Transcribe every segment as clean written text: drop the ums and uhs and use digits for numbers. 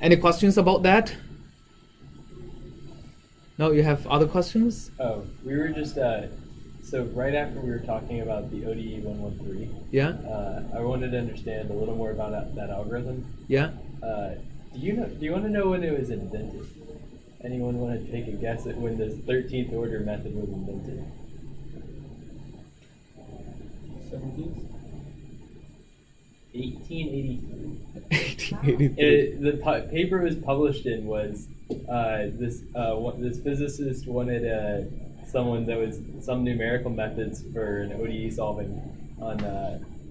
Any questions about that? No, you have other questions? Oh, we were just so right after we were talking about the ode113. Yeah. I wanted to understand a little more about that algorithm. Yeah. Do you want to know when it was invented? Anyone want to take a guess at when this 13th order method was invented? 70s? 1883. 1883. The paper it was published in was this physicist wanted someone that was some numerical methods for an ODE solving on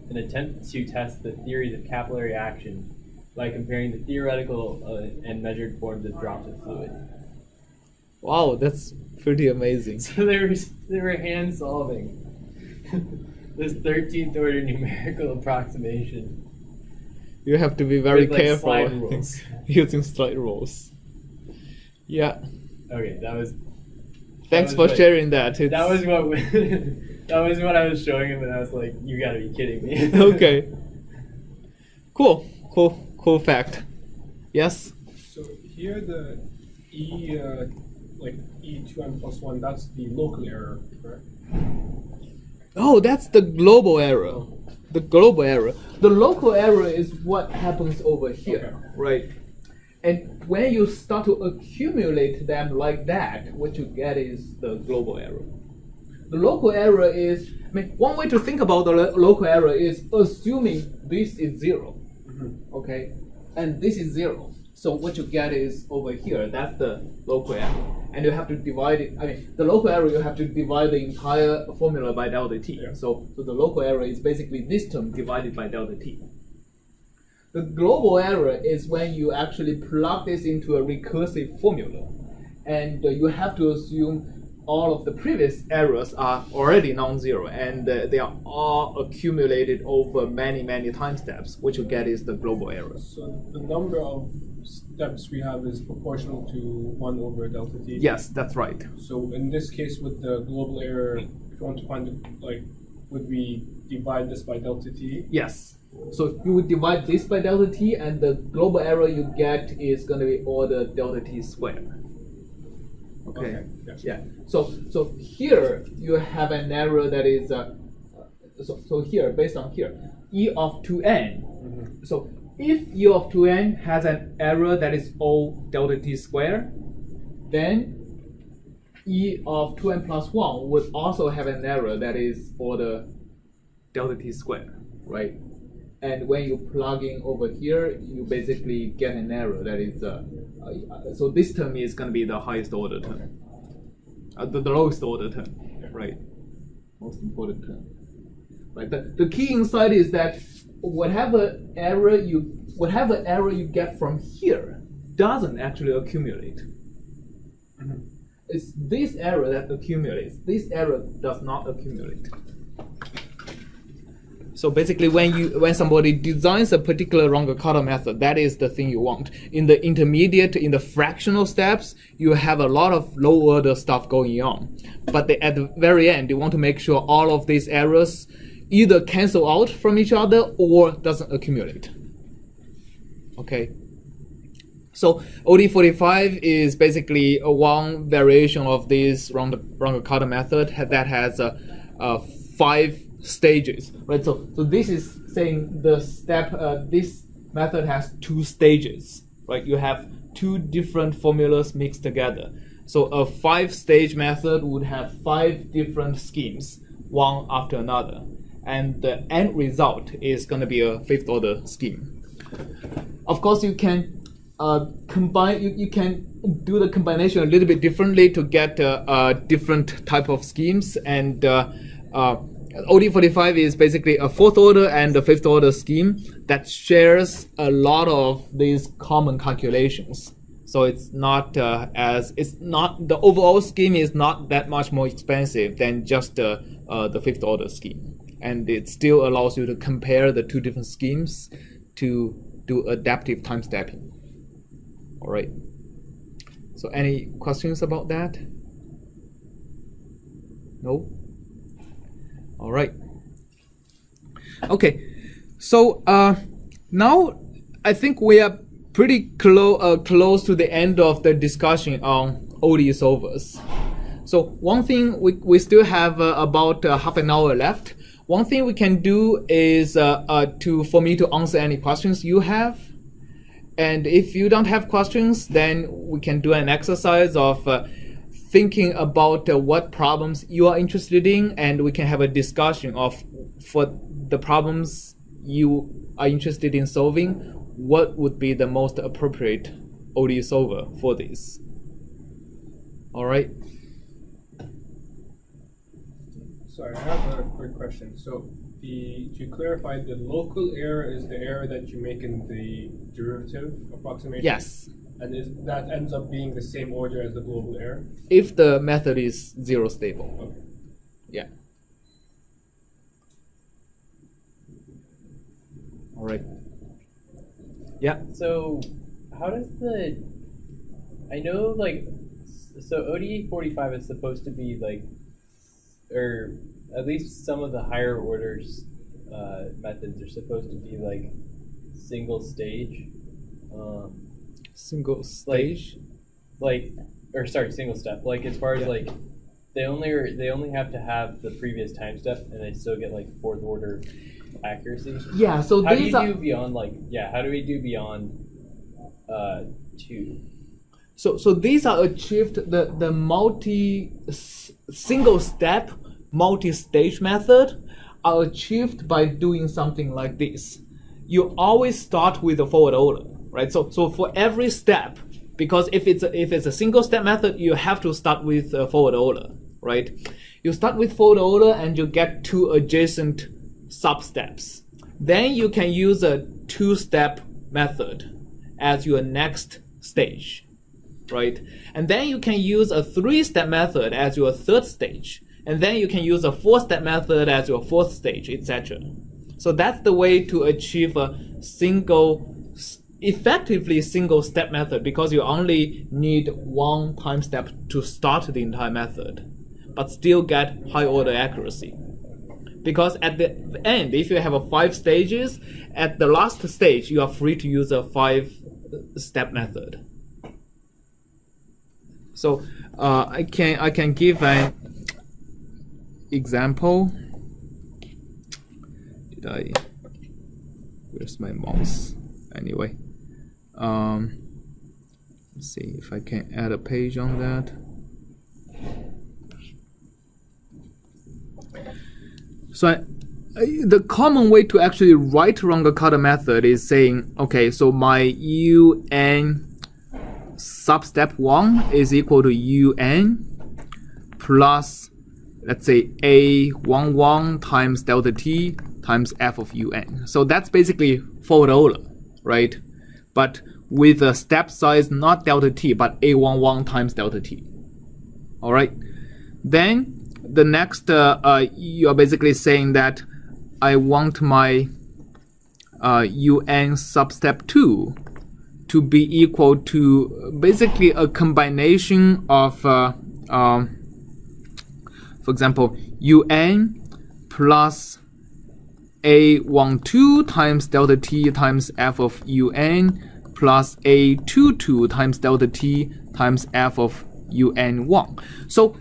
an attempt to test the theories of capillary action by comparing the theoretical and measured forms of drops of fluid. Wow, that's pretty amazing. So they were hand solving this 13th order numerical approximation. You have to be very with, like, careful slide rules. using slide rules. Yeah. Okay, Thanks for sharing that. That was what that was what I was showing him, and I was like, "You gotta be kidding me." Okay. Cool fact. Yes. So here the E, like E2n plus 1, that's the local error, correct? Oh, that's the global error. The global error. The local error is what happens over here, Okay. right? And when you start to accumulate them like that, what you get is the global error. The local error is, one way to think about the local error is assuming this is 0, okay? And this is 0. So what you get is over here, that's the local error. And you have to divide it, the local error, you have to divide the entire formula by delta t. Yeah. So the local error is basically this term divided by delta t. The global error is when you actually plug this into a recursive formula. And you have to assume all of the previous errors are already non-zero, and they are all accumulated over many time steps. What you get is the global error. So the number of steps we have is proportional to 1 over delta t? Yes, that's right. So in this case, with the global error, if you want to find it, would we divide this by delta t? Yes. So you would divide this by delta t, and the global error you get is going to be order delta t squared. Okay. Yes. Yeah. So here you have an error that is so here, based on here, e of 2n. So if e of 2n has an error that is O delta t squared, then e of 2n plus 1 would also have an error that is order delta t squared, right? And when you plug in over here, you basically get an error that is, so this term is going to be the highest order term, the lowest order term, right? Most important term, right? The key insight is that whatever error you get from here doesn't actually accumulate. It's this error that accumulates. This error does not accumulate. So basically, when somebody designs a particular Runge Kutta method, that is the thing you want. In the intermediate, in the fractional steps, you have a lot of low order stuff going on. But at the very end, you want to make sure all of these errors either cancel out from each other or doesn't accumulate. Okay. So ode45 is basically one variation of this Runge Kutta method that has 5 stages, right? So this is saying the step. This method has 2 stages, right? You have 2 different formulas mixed together. So a 5-stage method would have 5 different schemes, one after another, and the end result is going to be a 5th order scheme. Of course, you can combine. You can do the combination a little bit differently to get a different type of schemes, and ode45 is basically a 4th order and a 5th order scheme that shares a lot of these common calculations. So it's not the overall scheme is not that much more expensive than just the 5th order scheme, and it still allows you to compare the 2 different schemes to do adaptive time stepping. All right. So any questions about that? No? All right. Okay. So now I think we are pretty close to the end of the discussion on ODE solvers. So one thing we still have about half an hour left. One thing we can do is for me to answer any questions you have. And if you don't have questions, then we can do an exercise of thinking about what problems you are interested in, and we can have a discussion of, for the problems you are interested in solving, what would be the most appropriate ODE solver for this. All right. Sorry, I have a quick question. So to clarify, the local error is the error that you make in the derivative approximation? Yes. And that ends up being the same order as the global error? If the method is zero stable. Okay. Yeah. All right. Yeah. So how does I know so ode45 is supposed to be or at least some of the higher orders methods are supposed to be single stage. Single stage? Single step. As far as they only have to have the previous time step and they still get fourth order accuracy. Yeah, so how do you do beyond how do we do beyond 2? So these are achieved, the single step multi-stage method are achieved by doing something like this. You always start with a forward order, right? So for every step, because if it's a single step method, you have to start with a forward order, right? You start with forward order and you get 2 adjacent sub-steps. Then you can use a 2-step method as your next stage, right? And then you can use a 3-step method as your 3rd stage. And then you can use a 4-step method as your 4th stage, etc. So that's the way to achieve a effectively single step method, because you only need 1 time step to start the entire method, but still get high order accuracy. Because at the end, if you have 5 stages, at the last stage, you are free to use a 5-step method. So I can give an example. Where's my mouse? Anyway, let's see if I can add a page on that. So the common way to actually write Runge Kutta method is saying, okay, so my un sub step 1 is equal to un plus, let's say, a11 times delta t times f of un. So that's basically forward order, right? But with a step size not delta t, but a11 times delta t. All right. Then the next, you are basically saying that I want my un sub step 2 to be equal to basically a combination of, for example, un plus a12 times delta t times f of un plus a22 times delta t times f of un1. So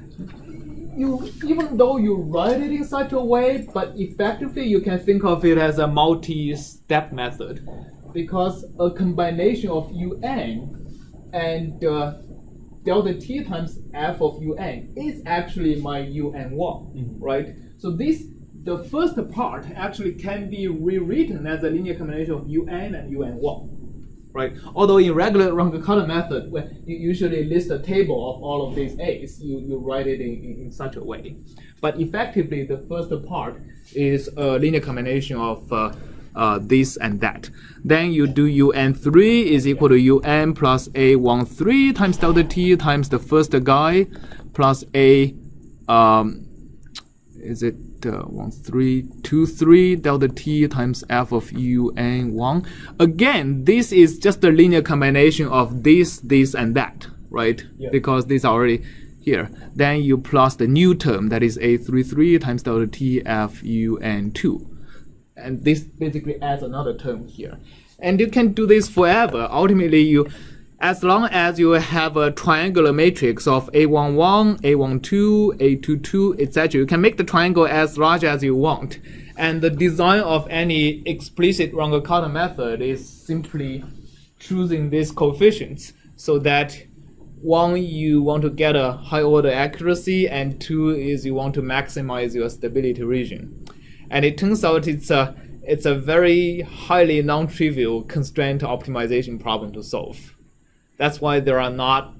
even though you write it in such a way, but effectively you can think of it as a multi-step method, because a combination of un and delta t times f of un is actually my un1, right? So the first part actually can be rewritten as a linear combination of un and un1, right? Although in regular Runge Kutta method, when you usually list a table of all of these a's, you write it in such a way. But effectively, the first part is a linear combination of this and that. Then you do un3 is equal to un plus a13 times delta t times the first guy plus a, is it 1323 delta t times f of un1. Again, this is just a linear combination of this, and that, right? Yep. Because these are already here. Then you plus the new term, that is a33 times delta t f un2. And this basically adds another term here. And you can do this forever. Ultimately, as long as you have a triangular matrix of A11, A12, A22, etc., you can make the triangle as large as you want. And the design of any explicit Runge Kutta method is simply choosing these coefficients so that one, you want to get a high order accuracy, and two is you want to maximize your stability region. And it turns out it's a very highly non-trivial constraint optimization problem to solve. That's why there are not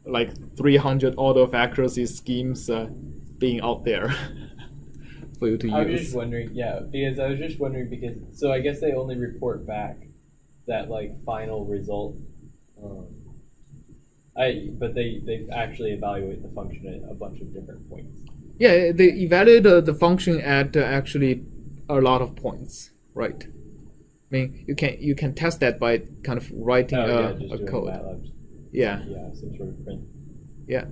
like 300 order of accuracy schemes being out there for you to use. I was just wondering, so I guess they only report back that like final result. But they actually evaluate the function at a bunch of different points. Yeah, they evaluate the function at actually a lot of points, right? I mean, you can test that by kind of writing a code. MATLAB. Yeah. Yeah, some sort of print. Yeah,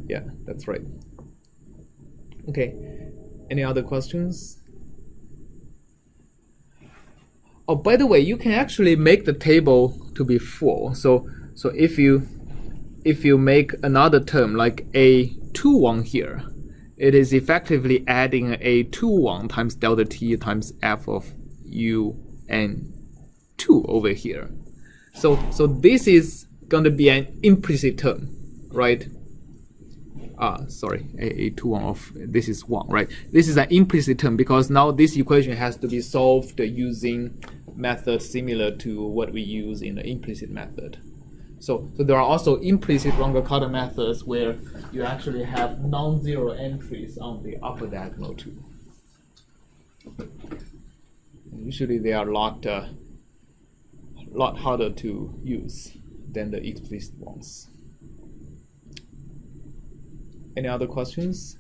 that's right. Okay. Any other questions? Oh, by the way, you can actually make the table to be full. So if you make another term like A21 here, it is effectively adding A21 times delta t times f of u and 2 over here. So this is going to be an implicit term, right? Sorry, A21 of this is 1, right? This is an implicit term because now this equation has to be solved using methods similar to what we use in the implicit method. So there are also implicit Runge Kutta methods where you actually have non-zero entries on the upper diagonal too. And usually they are a lot harder to use than the explicit ones. Any other questions?